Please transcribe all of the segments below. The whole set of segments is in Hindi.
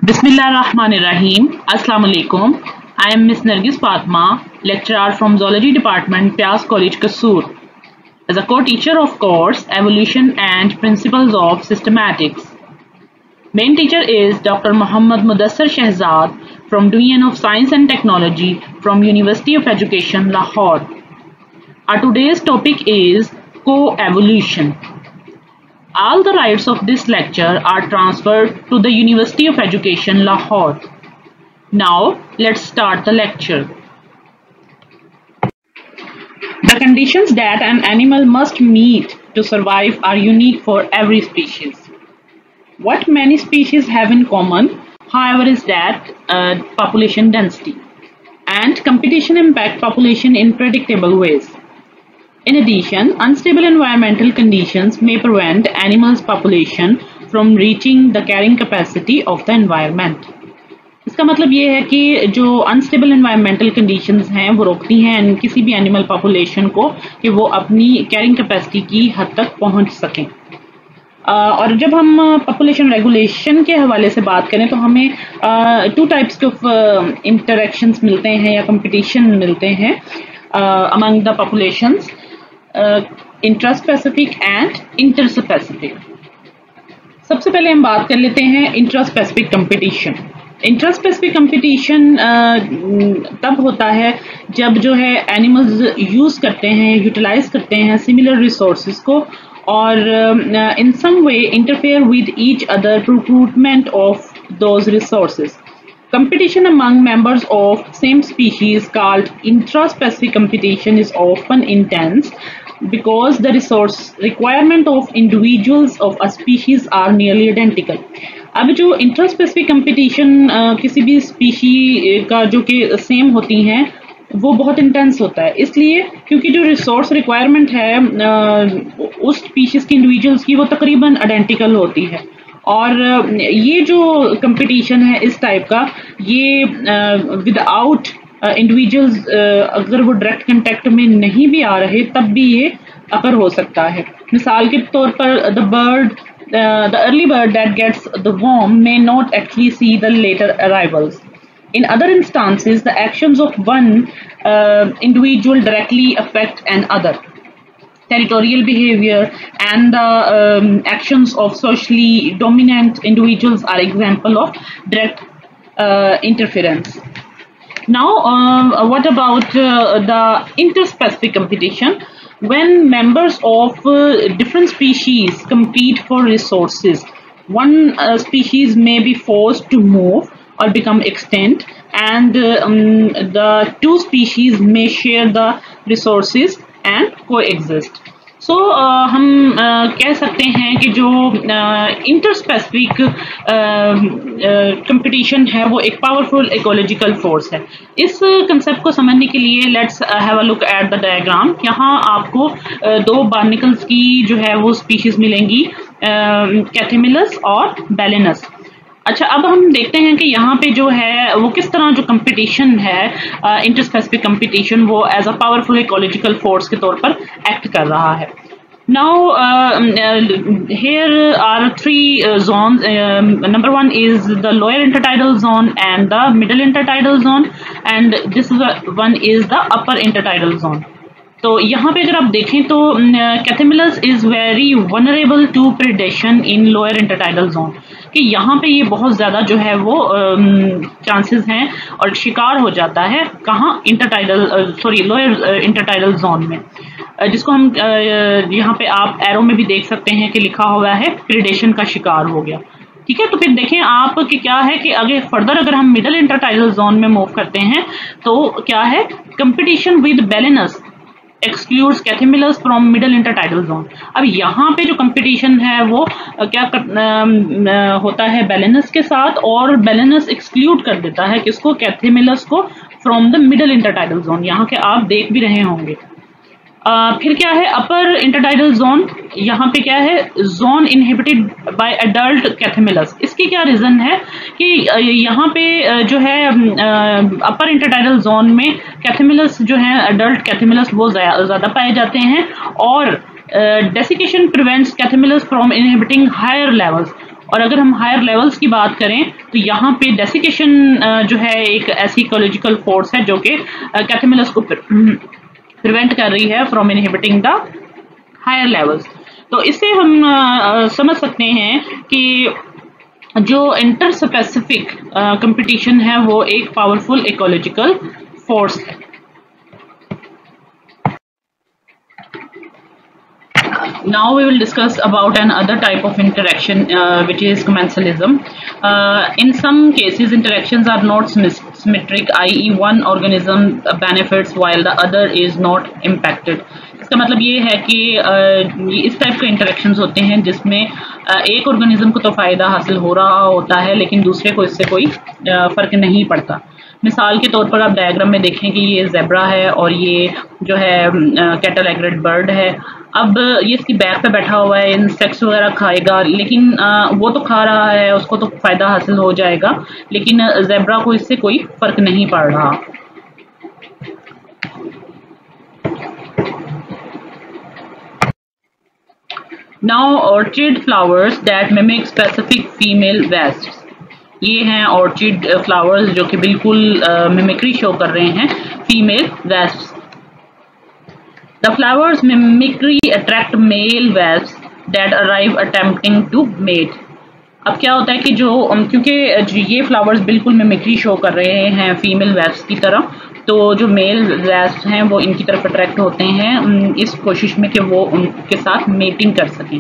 Bismillahirrahmanirrahim. Assalamu alaikum. I am Miss Nargis Fatma, lecturer from Zoology Department, Pyas College, Kasur. As a co-teacher of course Evolution and Principles of Systematics. Main teacher is Dr. Muhammad Mudassar Shehzad from Division of Science and Technology from University of Education, Lahore. Our today's topic is co-evolution. All the rights of this lecture are transferred to the University of Education, Lahore. Now, let's start the lecture. The conditions that an animal must meet to survive are unique for every species. What many species have in common, however, is that population density and competition impact population in predictable ways. In addition, unstable environmental conditions may prevent animals' population from reaching the carrying capacity of the environment. इसका मतलब ये है कि जो अनस्टेबल एनवायरमेंटल कंडीशंस हैं वो रोकती हैं किसी भी एनिमल पॉपुलेशन को कि वो अपनी कैरिंग कैपेसिटी की हद तक पहुंच सकें। और जब हम पॉपुलेशन रेगुलेशन के हवाले से बात करें तो हमें टू टाइप्स ऑफ इंटरेक्शंस मिलते हैं या कंपटीशन मिलते हैं among the populations, intraspecific and interspecific. सबसे पहले हम बात कर लेते हैं इंट्रास्पेसिफिक कंपटीशन। इंट्रास्पेसिफिक कंपटीशन तब होता है जब जो है एनिमल्स यूज करते हैं, यूटिलाइज करते हैं सिमिलर रिसोर्सेज को और in some way interfere with each other to recruitment of those resources. Competition among members of same species called intraspecific competition is often intense because the resource requirement of individuals of a species are nearly identical. अब जो इंट्रास्पेसिफिक कंपटीशन किसी भी स्पीशी का जो कि सेम होती हैं वो बहुत इंटेंस होता है, इसलिए क्योंकि जो रिसोर्स रिक्वायरमेंट है उस स्पीशीज के इंडिविजुअल्स की वो तकरीबन आइडेंटिकल होती है। और ये जो कंपटीशन है इस टाइप का ये विदाउट इंडिविजुअल्स अगर वो डायरेक्ट कांटेक्ट में नहीं भी आ रहे तब भी ये अकर हो सकता है। मिसाल के तौर पर the early bird that gets the worm may not actually see the later arrivals. In other instances, the actions of one individual directly affect another. Territorial behavior and the actions of socially dominant individuals are example of direct interference. Now, what about the interspecific competition? When members of different species compete for resources, one species may be forced to move or become extinct, and the two species may share the resources and coexist. So हम कह सकते हैं कि जो इंटरस्पेसिफिक कंपटीशन है वो एक पावरफुल इकोलॉजिकल फोर्स है। इस कंसेप्ट को समझने के लिए let's have a look at the diagram. यहाँ आपको दो बार्निकल्स की जो है वो स्पीशीज मिलेंगी, कैथेमिलस और बैलेनस। अच्छा, अब हम देखते हैं कि यहाँ पे जो है वो किस तरह जो कंपटीशन है इंटरस्पेसिफिक कंपटीशन वो as a powerful ecological force के तौर पर एक्ट कर रहा है। Now here are three zones. Number one is the lower intertidal zone and the middle intertidal zone, and this one is the upper intertidal zone. तो यहाँ पे अगर आप देखें तो Chthamalus is very vulnerable to predation in lower intertidal zone, कि यहाँ पे ये बहुत ज़्यादा जो है वो चांसेस हैं और शिकार हो जाता है कहाँ लोअर इंटरटाइडल जोन में, जिसको हम यहाँ पे आप एरो में भी देख सकते हैं कि लिखा हुआ है प्रेडेशन का शिकार हो गया। ठीक है, तो फिर देखें आप कि क्या है कि आगे फर्दर अगर हम मिडल इंटरटाइडल जोन में मूव करते हैं तो क्या है, competition with Balanus excludes Chthamalus from middle intertidal zone. अब यहाँ पे जो कंपटीशन है वो क्या होता है बैलेनस के साथ, और बैलेनस एक्सक्लूड कर देता है किसको, कैथेमिलस को from the middle intertidal zone, यहाँ के आप देख भी रहे होंगे। फिर क्या है अपर इंटरटाइडल जोन, यहाँ पे क्या है जोन इनहिबिटेड बाय एडल्ट कैथेमिलस। इसकी क्या रीजन है कि यहाँ पे जो है अपर इंटरटाइडल जोन में कैथेमिलस जो है एडल्ट कैथेमिलस वो ज़्यादा पाए जाते हैं और desiccation prevents Chthamalus from inhibiting higher levels, और अगर हम हायर लेवल्स की बात करें तो यहाँ पे डेसिकेशन जो है एक ऐसी इकोलॉजिकल फोर्स है जो कि कैथेमिलस को प्रिवेंट कर रही है from inhibiting the higher levels. तो इससे हम समझ सकते हैं कि जो इंटर स्पेसिफिक कंपटीशन है वो एक पावरफुल इकोलॉजिकल फोर्स है। Now we will discuss about another type of interaction which is commensalism. In some cases interactions are not symmetric, i.e. one organism benefits while the other is not impacted. इसका मतलब ये है कि ये इस टाइप के इंटरेक्शंस होते हैं जिसमें एक ऑर्गेनिज्म को तो फ़ायदा हासिल हो रहा होता है लेकिन दूसरे को इससे कोई फ़र्क नहीं पड़ता। मिसाल के तौर पर आप डायग्राम में देखें कि ये ज़ेब्रा है और ये जो है कैटल एग्रेट बर्ड है। अब ये इसकी बैक पे बैठा हुआ है, इंसेक्ट्स वगैरह खाएगा, लेकिन वो तो खा रहा है, उसको तो फ़ायदा हासिल हो जाएगा, लेकिन ज़ेब्रा को इससे कोई फ़र्क नहीं पड़ रहा। Now orchid flowers that mimic specific female wasps. ये हैं ऑर्चिड फ्लावर्स जो कि बिल्कुल मिमिक्री शो कर रहे हैं female wasps. The flowers mimicry attract male wasps that arrive attempting to mate. अब क्या होता है कि जो क्योंकि ये फ्लावर्स बिल्कुल मिमिक्री शो कर रहे हैं फीमेल वेस्प्स की तरह, तो जो मेल वेस्प्स हैं वो इनकी तरफ अट्रैक्ट होते हैं इस कोशिश में कि वो उनके साथ मेटिंग कर सकें।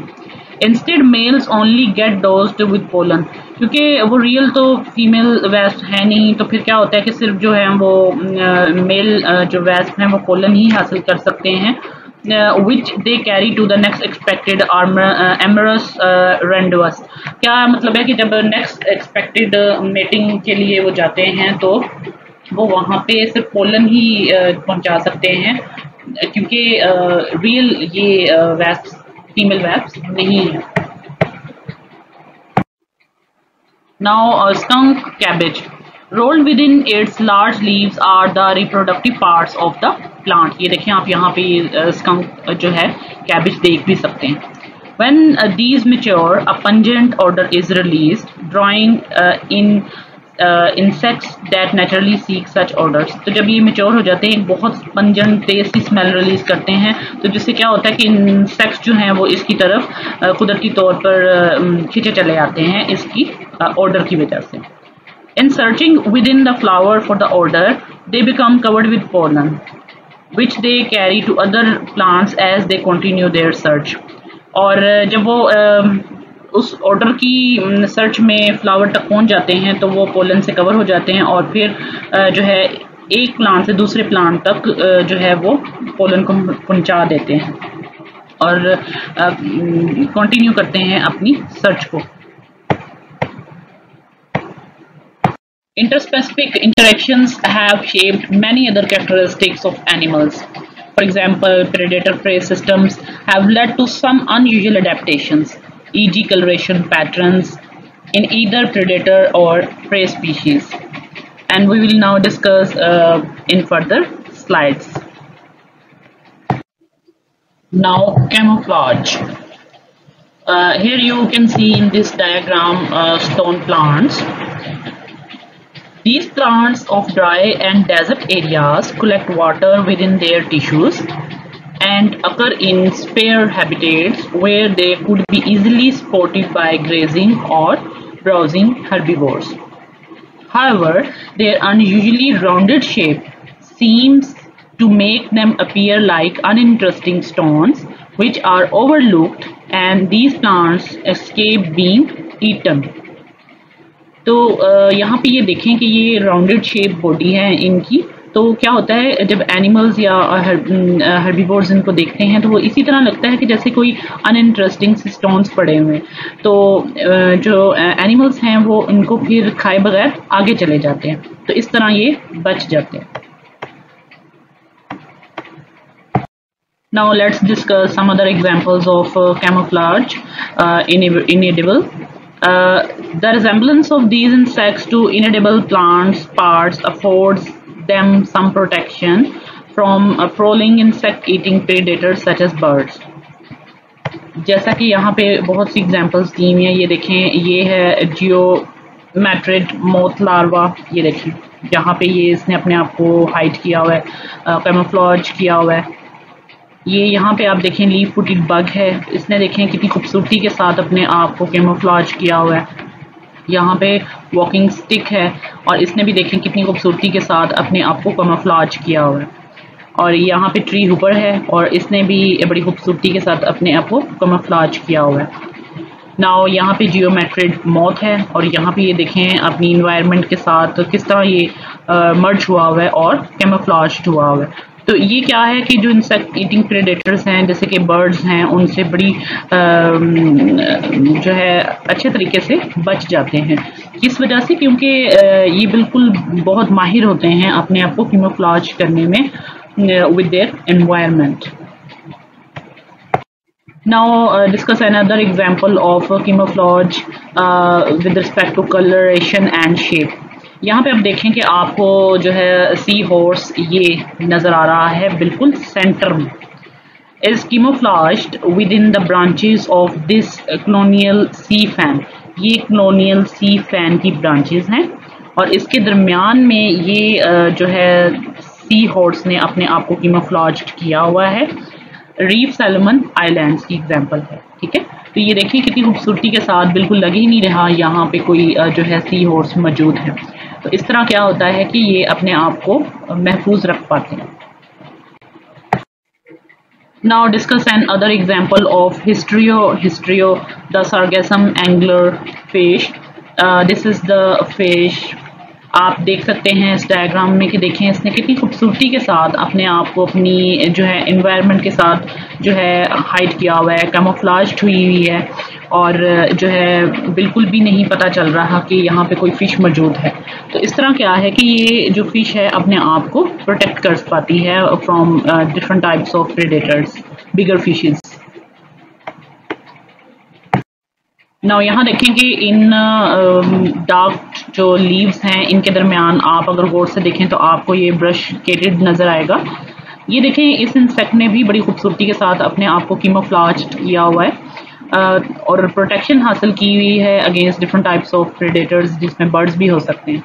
Instead males only get dusted with pollen, क्योंकि वो रियल तो फीमेल वेस्प है नहीं, तो फिर क्या होता है कि सिर्फ जो है वो मेल जो वेस्प हैं वो पोलन ही हासिल कर सकते हैं, which they carry to the next expected amorous rendezvous। क्या मतलब है कि जब नेक्स्ट एक्सपेक्टेड मेटिंग के लिए वो जाते हैं तो वो वहाँ पे सिर्फ पोलन ही पहुँचा सकते हैं, क्योंकि रियल ये वेस्प फीमेल वेस्प नहीं है। Now skunk cabbage rolled within its large leaves are the reproductive parts of the plant। ये देखें आप यहाँ पे skunk जो है cabbage देख भी सकते हैं। When these mature, a pungent odor is released, drawing in insects that naturally seek such odors। तो जब ये मेच्योर हो जाते हैं एक बहुत पंजेंट तेज सी स्मेल रिलीज करते हैं, तो जिससे क्या होता है कि इंसेक्ट्स जो हैं वो इसकी तरफ कुदरती तौर पर खींचे चले आते हैं इसकी ऑर्डर की वजह से। In searching within the flower for the order they become covered with pollen which they carry to other plants as they continue their search. और जब वो उस ऑर्डर की सर्च में फ्लावर तक पहुंच जाते हैं तो वो पोलन से कवर हो जाते हैं और फिर जो है एक प्लांट से दूसरे प्लांट तक जो है वो पोलन को पहुंचा देते हैं और कंटिन्यू करते हैं अपनी सर्च को। Interspecific interactions have shaped many other characteristics of animals. For example, predator-prey systems have led to some unusual adaptations, e.g. coloration patterns in either predator or prey species. And we will now discuss in further slides. Now, camouflage. Here you can see in this diagram stone plants. These plants of dry and desert areas collect water within their tissues and occur in spare habitats where they could be easily spotted by grazing or browsing herbivores. However, their unusually rounded shape seems to make them appear like uninteresting stones which are overlooked, and these plants escape being eaten. तो यहाँ पे ये देखें कि ये राउंडेड शेप बॉडी है इनकी, तो क्या होता है जब एनिमल्स या हर्बीवोर्स इनको देखते हैं तो वो इसी तरह लगता है कि जैसे कोई अनइंटरेस्टिंग स्टोन्स पड़े हुए, तो जो एनिमल्स हैं वो इनको फिर खाए बगैर आगे चले जाते हैं, तो इस तरह ये बच जाते हैं। Now let's discuss some other examples of camouflage inedible. The resemblance of these insects to inedible plants parts affords them some protection from prowling insect-eating predators such as birds. जैसा कि यहाँ पे बहुत सी एग्जांपल्स दी हुई हैं, ये देखें, ये है जियोमेट्रिड मोथ लार्वा। ये देखें यहाँ पे ये इसने अपने आप को हाइड किया हुआ है, कैमोफ्लेज किया हुआ है। ये यहाँ पे आप देखें लीफ फुटेड बग है, इसने देखें कितनी खूबसूरती के साथ अपने आप को कैमोफ्लेज किया हुआ है। यहाँ पे वॉकिंग स्टिक है और इसने भी देखें कितनी खूबसूरती के साथ अपने आप को कैमोफ्लेज किया हुआ है। और यहाँ पे ट्री हुपर है और इसने भी बड़ी खूबसूरती के साथ अपने आप को कैमोफ्लेज किया हुआ है। नाउ यहाँ पे जियोमेट्रिड मॉथ है और यहाँ पे ये देखें अपनी इन्वायरमेंट के साथ किस तरह ये मर्ज हुआ हुआ है और कैमोफ्लेज हुआ हुआ है। तो ये क्या है कि जो इंसेक्ट ईटिंग प्रेडेटर्स हैं जैसे कि बर्ड्स हैं उनसे बड़ी जो है अच्छे तरीके से बच जाते हैं। किस वजह से? क्योंकि ये बिल्कुल बहुत माहिर होते हैं अपने आप को कैमोफ्लेज करने में with their environment. Now discuss another example of camouflage with respect to coloration and shape. यहाँ पे आप देखें कि आपको जो है सी हॉर्स ये नज़र आ रहा है बिल्कुल सेंटर में। is camouflaged within the branches of this colonial sea fan. ये colonial sea fan की branches हैं और इसके दरमियान में ये जो है सी हॉर्स ने अपने आप को कैमोफ्लेज किया हुआ है। रीफ सैल्मन आइलैंड्स की एग्जांपल है, ठीक है। तो ये देखिए कितनी खूबसूरती के साथ, बिल्कुल लग ही नहीं रहा यहाँ पे कोई जो है सी हॉर्स मौजूद है। तो इस तरह क्या होता है कि ये अपने आप को महफूज रख पाते हैं। Now discuss another example of Histrio, the sargassum angler fish. This is the fish. आप देख सकते हैं इस डायग्राम में कि देखें इसने कितनी खूबसूरती के साथ अपने आप को अपनी जो है एनवायरनमेंट के साथ जो है हाइड किया हुआ है, कैमोफ्लेज हुई हुई है और जो है बिल्कुल भी नहीं पता चल रहा कि यहाँ पे कोई फ़िश मौजूद है। तो इस तरह क्या है कि ये जो फ़िश है अपने आप को प्रोटेक्ट कर पाती है from different types of predators, bigger fishes. Now यहाँ देखें कि इन डार्क जो लीव्स हैं इनके दरमियान आप अगर गौर से देखें तो आपको ये ब्रशकेटेड नज़र आएगा। ये देखें इस इंसेक्ट ने भी बड़ी खूबसूरती के साथ अपने आप को कैमोफ्लेज किया हुआ है और प्रोटेक्शन हासिल की हुई है against different types of predators जिसमें बर्ड्स भी हो सकते हैं।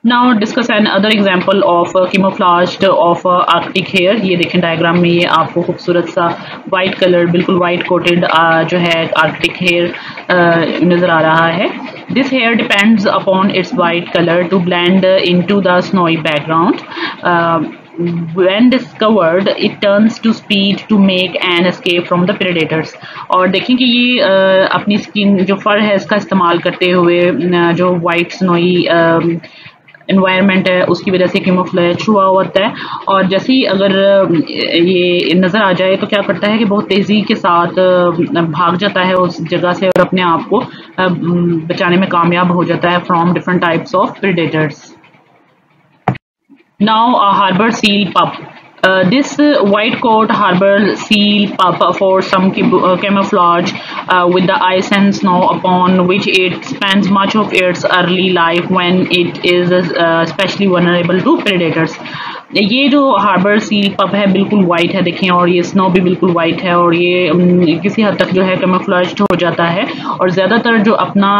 Now discuss another example of camouflaged of arctic hare. ये देखें डायग्राम में ये आपको खूबसूरत सा वाइट कलर, बिल्कुल वाइट कोटेड जो है आर्कटिक हेयर नज़र आ रहा है। This hair depends upon its white color to blend into the snowy background. When discovered, it turns to speed to make an escape from the predators. और देखें कि ये अपनी स्किन जो फर है इसका इस्तेमाल करते हुए जो वाइट स्नोई एनवायरनमेंट है उसकी वजह से कैमोफ्लेज हुआ होता है और जैसे ही अगर ये नज़र आ जाए तो क्या करता है कि बहुत तेज़ी के साथ भाग जाता है उस जगह से और अपने आप को बचाने में कामयाब हो जाता है from different types of predators. Now harbour seal pup. This white coat harbor seal pup for some camouflage with the ice and snow upon which it spends much of its early life when it is especially vulnerable to predators. ये जो हार्बर सील पप है बिल्कुल वाइट है देखें और ये स्नो भी बिल्कुल वाइट है और ये किसी हद तक जो है कैमोफ्लेज्ड हो जाता है और ज़्यादातर जो अपना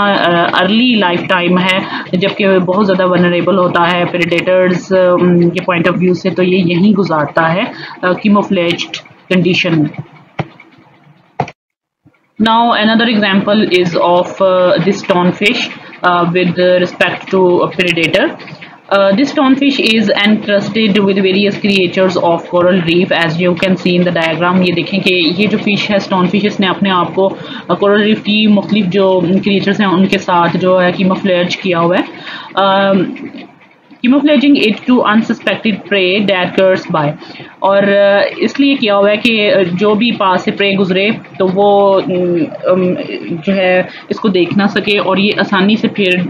अर्ली लाइफ टाइम है जबकि बहुत ज़्यादा वनरेबल होता है प्रेडेटर्स के पॉइंट ऑफ व्यू से, तो ये यहीं गुजारता है कैमोफ्लेज्ड कंडीशन में। Now another example is of this stonefish with respect to a predator. This stonefish is encrusted with various creatures of coral reef as you can see in the diagram. ये देखें कि ये जो फिश है स्टोनफिश इसने अपने आप को कोरल रीफ की मुख्तलिफ जो क्रिएचर्स हैं उनके साथ जो है कैमोफ्लेज किया हुआ है। camouflaging it to unsuspected prey that comes by. और इसलिए किया हुआ है कि जो भी पास से प्रे गुजरे तो वो जो है इसको देख ना सके और ये आसानी से फिर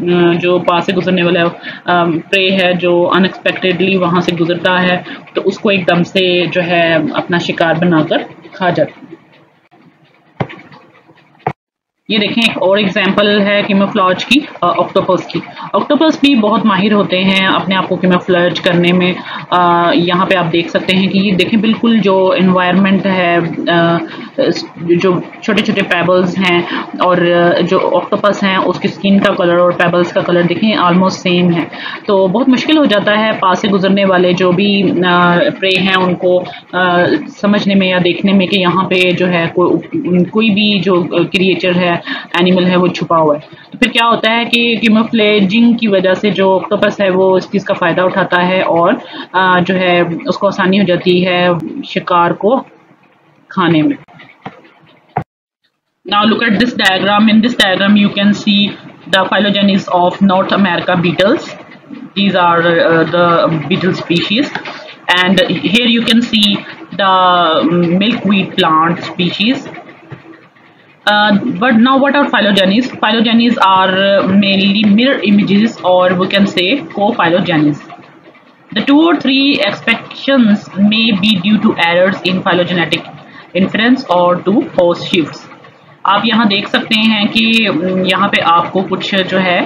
जो पास से गुजरने वाला प्रे है जो अनएक्सपेक्टेडली वहाँ से गुजरता है तो उसको एकदम से जो है अपना शिकार बनाकर खा जाता है। ये देखें एक और एग्जांपल है कैमोफ्लेज की, ऑक्टोपस की। ऑक्टोपस भी बहुत माहिर होते हैं अपने आप को कैमोफ्लेज करने में। यहाँ पे आप देख सकते हैं कि ये देखें बिल्कुल जो एनवायरनमेंट है, जो छोटे छोटे पेबल्स हैं और जो ऑक्टोपस हैं उसकी स्किन का कलर और पेबल्स का कलर देखें ऑलमोस्ट सेम है। तो बहुत मुश्किल हो जाता है पास से गुजरने वाले जो भी प्रे हैं उनको समझने में या देखने में कि यहाँ पे जो है कोई भी जो क्रिएचर है, एनिमल है, वो छुपा हुआ है। तो फिर क्या होता है कि कैमोफ्लेजिंग की वजह से जो ऑक्टोपस है वो इस चीज़ का फ़ायदा उठाता है और जो है उसको आसानी हो जाती है शिकार को खाने में। Now look at this diagram. In this diagram you can see the phylogenies of North America beetles. These are the beetle species, and here you can see the milkweed plant species. But now what are phylogenies? Phylogenies are mainly mirror images, or we can say co-phylogenies. The 2 or 3 exceptions may be due to errors in phylogenetic inference or to host shifts. आप यहाँ देख सकते हैं कि यहाँ पे आपको कुछ जो है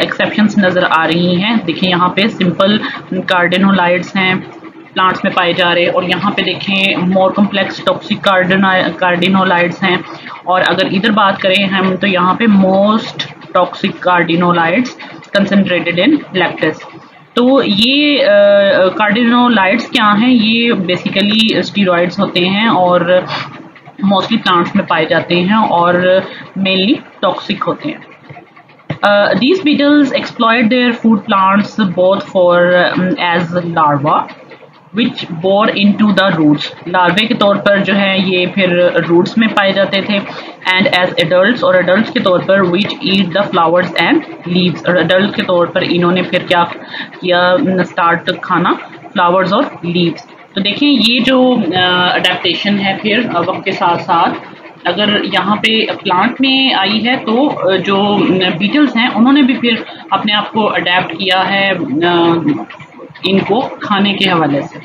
एक्सेप्शंस नज़र आ रही हैं। देखिए यहाँ पे सिंपल कार्डिनोलाइड्स हैं प्लांट्स में पाए जा रहे, और यहाँ पे देखें मोर कॉम्प्लेक्स टॉक्सिक कार्डिनोलाइड्स हैं, और अगर इधर बात करें हम तो यहाँ पे most toxic cardenolides concentrated in latex. तो ये कार्डिनोलाइड्स क्या हैं? ये बेसिकली स्टीरॉइड्स होते हैं और मोस्टली प्लांट्स में पाए जाते हैं और मेनली टॉक्सिक होते हैं। These beetles exploit their food plants both for as larva which bore into the roots. लार्वे के तौर पर जो है ये फिर रूट्स में पाए जाते थे, and as adults और adults के तौर पर which eat the flowers and leaves। और adult के तौर पर इन्होंने फिर क्या किया, स्टार्ट खाना फ्लावर्स और लीव्स। तो देखिए ये जो अडेप्टेशन है फिर वक्त के साथ साथ अगर यहाँ पे प्लांट में आई है तो जो बीटल्स हैं उन्होंने भी फिर अपने आप को अडेप्ट किया है इनको खाने के हवाले से।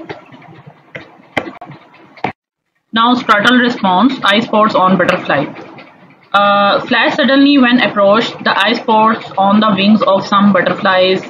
Now startle response, eye spots on butterfly. Flash suddenly when approached. The eye spots on the wings of some butterflies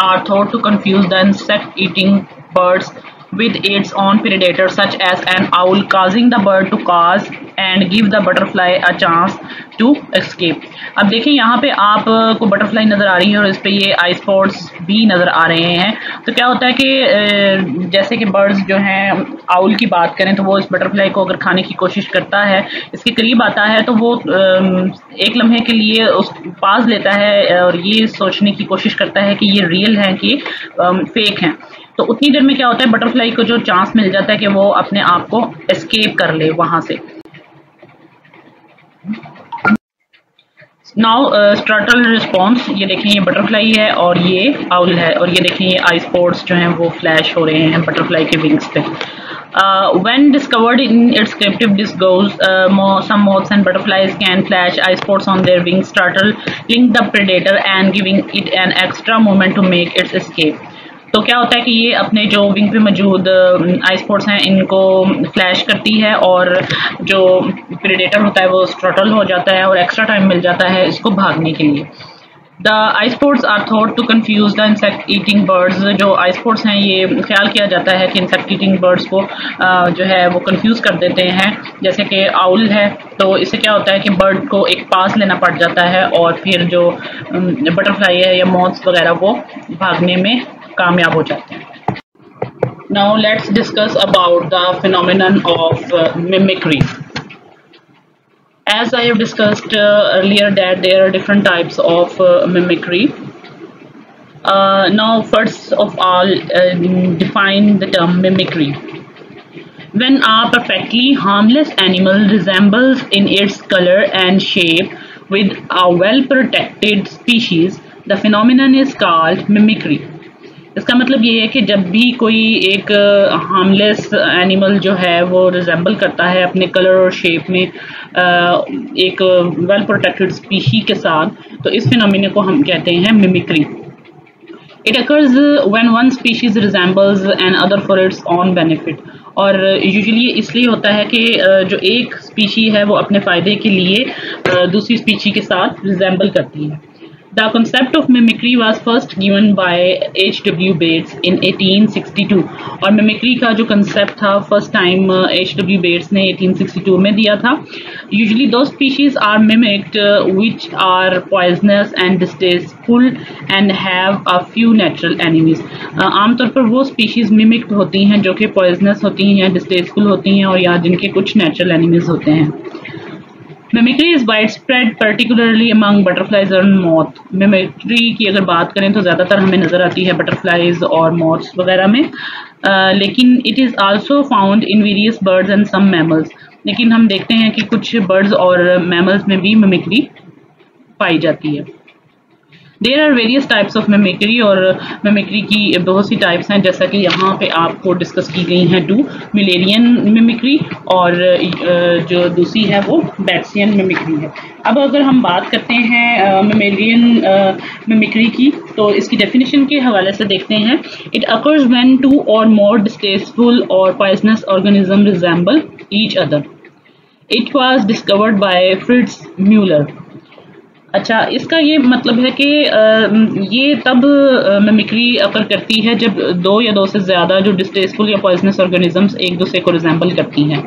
are thought to confuse the insect-eating birds with its own predator, such as an owl, causing the bird to cause and give the butterfly a chance to escape. अब देखें यहाँ पे आपको बटरफ्लाई नज़र आ रही है और इस पे ये आई स्पॉट्स भी नज़र आ रहे हैं। तो क्या होता है कि जैसे कि बर्ड्स जो हैं, आउल की बात करें तो वो इस बटरफ्लाई को अगर खाने की कोशिश करता है, इसके करीब आता है तो वो एक लम्हे के लिए उस पास लेता है और ये सोचने की कोशिश करता है कि ये रियल हैं कि फेक हैं। तो उतनी देर में क्या होता है, बटरफ्लाई को जो चांस मिल जाता है कि वो अपने आप को एस्केप कर ले वहां से। नाउ स्ट्रैटल रिस्पॉन्स, ये देखें ये बटरफ्लाई है और ये आउल है, और ये देखें ये आई स्पॉट्स जो हैं वो फ्लैश हो रहे हैं बटरफ्लाई के विंग्स पे। When discovered in its captive disguise, some moths and butterflies can flash eye spots on their wings, startling the predator and giving it an extra moment to make its escape. तो क्या होता है कि ये अपने जो विंग पे मौजूद आई स्पॉट्स हैं इनको फ्लैश करती है और जो प्रेडेटर होता है वो स्ट्रटल हो जाता है और एक्स्ट्रा टाइम मिल जाता है इसको भागने के लिए। The eye spots are thought to confuse the insect eating birds. जो आई स्पॉट्स हैं ये ख्याल किया जाता है कि इंसेक्ट ईटिंग बर्ड्स को जो है वो कंफ्यूज कर देते हैं। जैसे कि आउल है तो इससे क्या होता है कि बर्ड को एक पास लेना पड़ जाता है और फिर जो बटरफ्लाई है या मॉथ्स वगैरह वो भागने में कामयाब हो जाते हैं। Now let's discuss about the phenomenon of mimicry. As I have discussed earlier that there are different types of mimicry. Now first of all define the term mimicry. When a perfectly harmless animal resembles in its color and shape with a well protected species, the phenomenon is called mimicry. इसका मतलब ये है कि जब भी कोई एक हार्मलेस एनिमल जो है वो रिजेंबल करता है अपने कलर और शेप में एक वेल प्रोटेक्टेड स्पीशी के साथ, तो इस फिनोमिना को हम कहते हैं mimicry. It occurs when one species resembles an other for its own benefit और यूजुअली इसलिए होता है कि जो एक स्पीशी है वो अपने फ़ायदे के लिए दूसरी स्पीशी के साथ रिजेंबल करती है। The concept of mimicry was first given by H.W. Bates in 1862 और mimicry का जो concept था first time H.W. Bates ने 1862 में दिया था। Usually those species are mimicked which are poisonous and distasteful and have a few natural enemies। आमतौर पर वो species mimicked होती हैं जो कि poisonous होती हैं, distasteful होती हैं और या जिनके कुछ natural enemies होते हैं। Mimicry is widespread particularly among butterflies and moth। Mimicry की अगर बात करें तो ज़्यादातर हमें नज़र आती है butterflies और moths वगैरह में, लेकिन it is also found in various birds and some mammals। लेकिन हम देखते हैं कि कुछ birds और mammals में भी mimicry पाई जाती है। There are various types of mimicry और mimicry की बहुत सी टाइप्स हैं, जैसा कि यहाँ पे आपको डिस्कस की गई हैं टू मिलेरियन मिमिक्री और जो दूसरी है वो बैट्सियन मिमिक्री है। अब अगर हम बात करते हैं मिलेरियन मिमिक्री की, तो इसकी डेफिनेशन के हवाले से देखते हैं। It occurs when two or more distasteful or poisonous organisms resemble each other. It was discovered by Fritz Muller. अच्छा, इसका ये मतलब है कि ये तब मिमिक्री अकर करती है जब दो या दो से ज़्यादा जो डिस्टेस्टफुल या पॉइजनस ऑर्गेनिजम्स एक दूसरे को रिजेंबल करती हैं।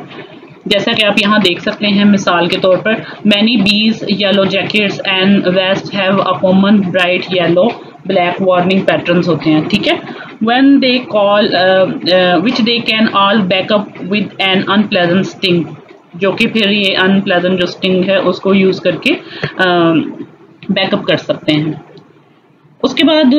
जैसा कि आप यहाँ देख सकते हैं मिसाल के तौर पर, many bees yellow jackets and वेस्ट have a common bright yellow black warning patterns होते हैं, ठीक है। When they call which they can all back up with an unpleasant sting, जो कि फिर ये अनप्लेजेंट जो स्टिंग है उसको यूज़ करके बैकअप कर सकते हैं। उसके बाद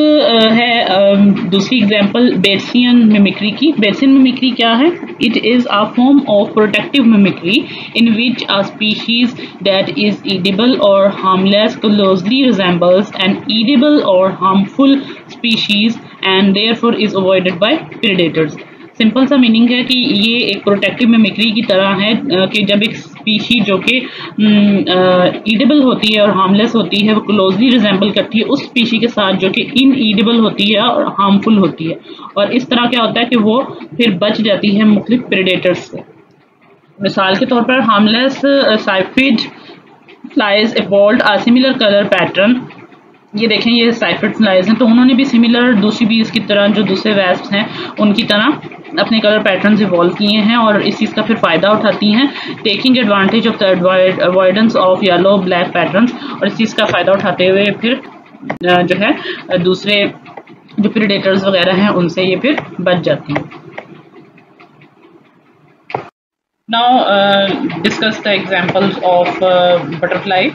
है दूसरी एग्जांपल बेट्सियन मिमिक्री की। बेट्सियन मिमिक्री क्या है? It is a form of protective mimicry in which a species that is edible और harmless closely resembles an edible और harmful species and therefore is avoided by predators. Simple सा मीनिंग है कि ये एक प्रोटेक्टिव मिमिक्री की तरह है कि जब एक स्पीशी जो कि ईडेबल होती है और हार्मलेस होती है वो क्लोजली रिजेंबल करती है उस स्पीशी के साथ जो कि इन ईडेबल होती है और हार्मफुल होती है, और इस तरह क्या होता है कि वो फिर बच जाती है मुख्तलिफ प्रेडेटर्स से। मिसाल के तौर पर harmless syrphid flies evolved a similar colour pattern. ये देखें, ये साइफिड फ्लाइज हैं, तो उन्होंने भी सिमिलर दूसरी बीज की तरह जो दूसरे वेस्प्स हैं उनकी तरह अपने कलर पैटर्न्स इवॉल्व किए हैं और इस चीज़ का फिर फ़ायदा उठाती हैं, taking advantage of the avoidance of yellow black patterns, और इस चीज़ का फ़ायदा उठाते हुए फिर जो है दूसरे जो प्रेडेटर्स वगैरह हैं उनसे ये फिर बच जाती हैं। Now discuss the examples of butterfly.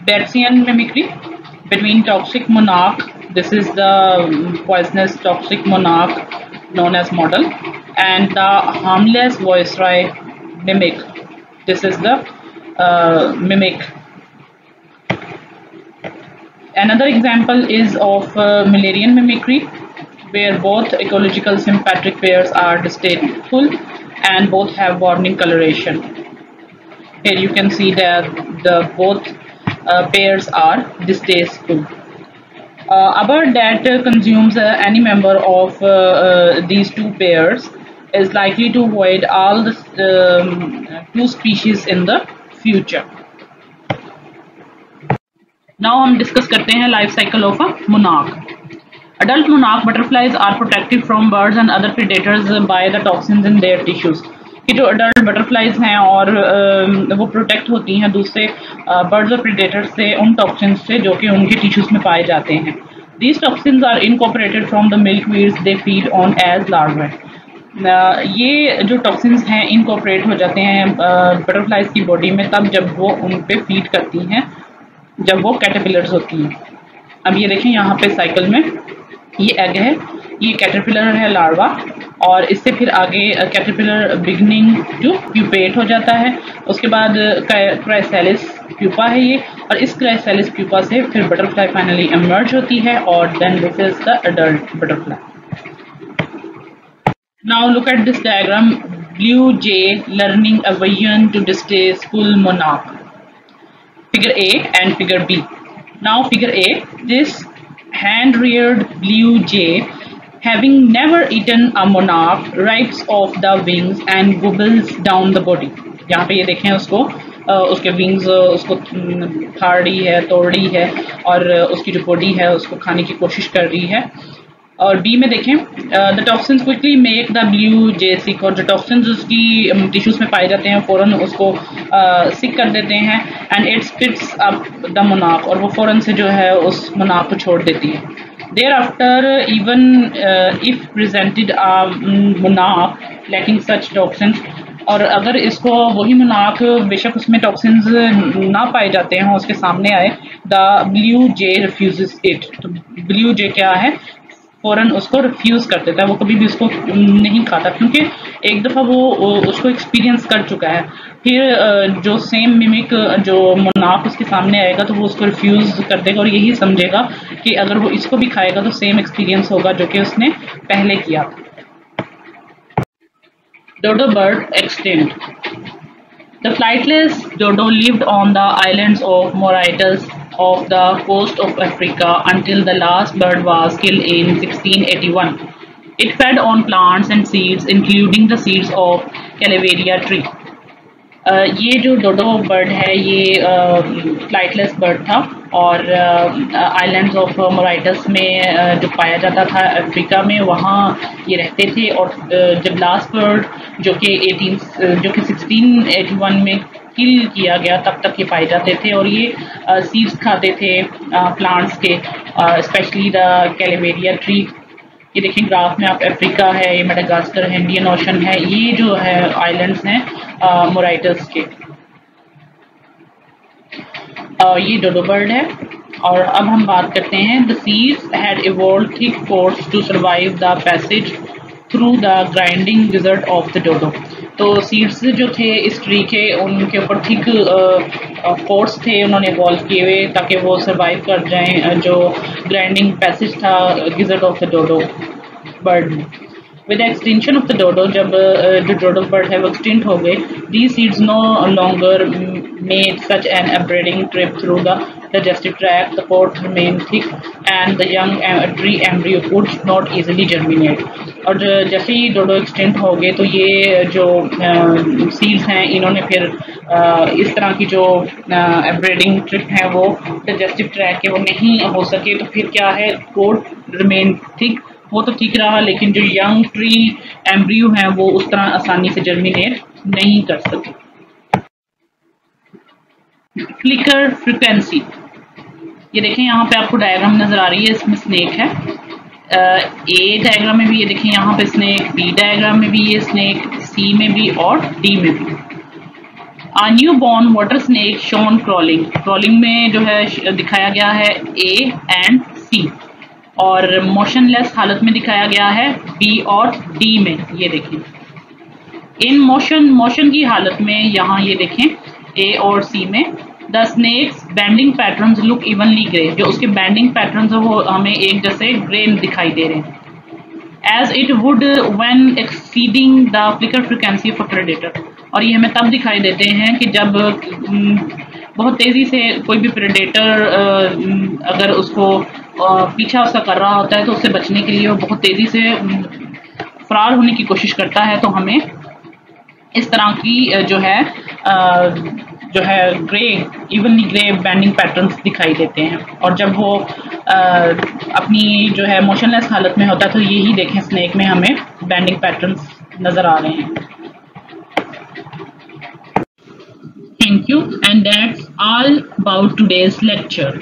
Batesian mimicry between toxic monarch, this is the poisonous toxic monarch known as model, and the harmless viceroy mimic, this is the mimic. Another example is of Müllerian mimicry, where both ecological sympatric pairs are distasteful and both have warning coloration. Here you can see that the both pairs are distasteful. A bird that consumes any member of these two pairs is likely to avoid all the two species in the future. Now हम डिस्कस करते हैं life cycle of a monarch. Adult monarch butterflies are protected from birds and other predators by the toxins in their tissues. कि जो अडल्ट बटरफ्लाइज हैं और वो प्रोटेक्ट होती हैं दूसरे बर्ड्स और प्रेडेटर्स से उन टॉक्सिन्स से जो कि उनके टिश्यूज में पाए जाते हैं। These toxins are incorporated from the milkweeds they feed on as larva. ये जो टॉक्सिन्स हैं इनकॉर्पोरेट हो जाते हैं बटरफ्लाइज की बॉडी में तब जब वो उन पे फीड करती हैं, जब वो कैटरपिलर्स होती हैं। अब ये देखें यहाँ पे साइकिल में ये एग है, ये कैटरपिलर है लार्वा, और इससे फिर आगे कैटरपिलर बिगनिंग टू प्यूपेट हो जाता है। उसके बाद क्राइसैलिस प्यूपा है ये, और इस क्राइसैलिस प्यूपा से फिर बटरफ्लाई फाइनली इमर्ज होती है और then this is the adult butterfly. Now look at this diagram, blue jay learning avian to distasteful monarch, figure A and figure B. Now figure A, this hand-reared blue jay Having never eaten a monarch, rips off the wings and gobbles down the body. यहाँ पे ये देखें उसको उसके विंग्स उसको फाड़ रही है, तोड़ रही है और उसकी जो बॉडी है उसको खाने की कोशिश कर रही है। और बी में देखें the toxins quickly make the blue jay sick, और जो टॉक्सिन्स उसकी टिश्यूज में पाए जाते हैं फौरन उसको सिक कर देते हैं। And it spits up the monarch, और वो फौरन से जो है उस मोनार्क को छोड़ देती है। Thereafter even if presented a monarch lacking such toxins, और अगर इसको वही मोनार्क बेशक उसमें टॉक्सिन्स ना पाए जाते हैं उसके सामने आए, the blue J refuses it. तो ब्लू जे क्या है, फौरन उसको रिफ्यूज कर देता है, वो कभी भी उसको नहीं खाता क्योंकि एक दफ़ा वो उसको एक्सपीरियंस कर चुका है। फिर जो सेम मिमिक जो मोनार्क उसके सामने आएगा तो वो उसको रिफ्यूज कर देगा और यही समझेगा कि अगर वो इसको भी खाएगा तो सेम एक्सपीरियंस होगा जो कि उसने पहले किया था। Dodo bird extinct. The flightless dodo lived on the islands of Mauritius off the coast of Africa until the last bird was killed in 1681. It fed on plants and seeds, including the seeds of Calaveria tree. ये जो डोडो बर्ड है ये फ्लाइटलेस बर्ड था और आइलैंड्स ऑफ मोराइटस में जो पाया जाता था अफ्रीका में, वहाँ ये रहते थे। और जब लास्ट बर्ड जो कि 1681 में किल किया गया तब तक ये पाए जाते थे और ये सीड्स खाते थे प्लांट्स के, स्पेशली द कैलिवेरिया ट्री। ये देखिए ग्राफ में आप अफ्रीका है, ये मेडागास्कर है, इंडियन ओशन है, ये जो है आइलैंड्स हैं मोराइटस के। ये डोडो बर्ड है। और अब हम बात करते हैं the seeds had evolved thick coats to survive the passage through the grinding gizzard of the dodo. तो सीड्स जो थे इस ट्री के उनके ऊपर थिक कोर्स थे, उन्होंने इवॉल्व किए हुए ताकि वो सर्वाइव कर जाएं जो ग्राइंडिंग पैसेज था gizzard of the dodo bird. With extinction of the dodo, जब जो डोडो बर्ड है वो एक्सटिंक्ट हो गए, the seeds no longer made such an abrading trip through the digestive tract, the coat remained thick and the young tree embryo could not easily germinate. और जैसे ही डोडो एक्सटेंट हो गए तो ये जो सीड्स हैं इन्होंने फिर इस तरह की जो ब्रीडिंग ट्रिप है वो डाइजेस्टिव ट्रैक के वो नहीं हो सके, तो फिर क्या है कोट रिमेन थिक, वो तो ठीक रहा लेकिन जो यंग ट्री एम्ब्रियो हैं वो उस तरह आसानी से जर्मिनेट नहीं कर सके। फ्लिकर फ्रिक्वेंसी, ये देखें यहाँ पे आपको डायग्राम नजर आ रही है, इसमें स्नेक है। ए डायग्राम में भी ये देखें यहाँ पे स्नेक, बी डायग्राम में भी ये स्नेक, सी में भी और डी में भी। A newborn water snake shown crawling, crawling में जो है दिखाया गया है ए एंड सी, और मोशनलेस हालत में दिखाया गया है बी और डी में। ये देखें इन मोशन की हालत में यहाँ ये देखें ए और सी में the snakes banding patterns look evenly grey, जो उसके बैंडिंग पैटर्न्स है वो हमें एक जैसे ग्रे दिखाई दे रहे हैं। As it would when exceeding the flicker frequency of a predator, और ये हमें तब दिखाई देते हैं कि जब बहुत तेज़ी से कोई भी प्रेडेटर अगर उसको पीछा उसका कर रहा होता है तो उससे बचने के लिए वो बहुत तेज़ी से फरार होने की कोशिश करता है, तो हमें इस तरह की जो है grey evenly grey banding patterns दिखाई देते हैं। और जब वो अपनी जो है मोशनलेस हालत में होता है तो यही देखें स्नेक में हमें बैंडिंग पैटर्न्स नजर आ रहे हैं। Thank you and that's all about today's lecture.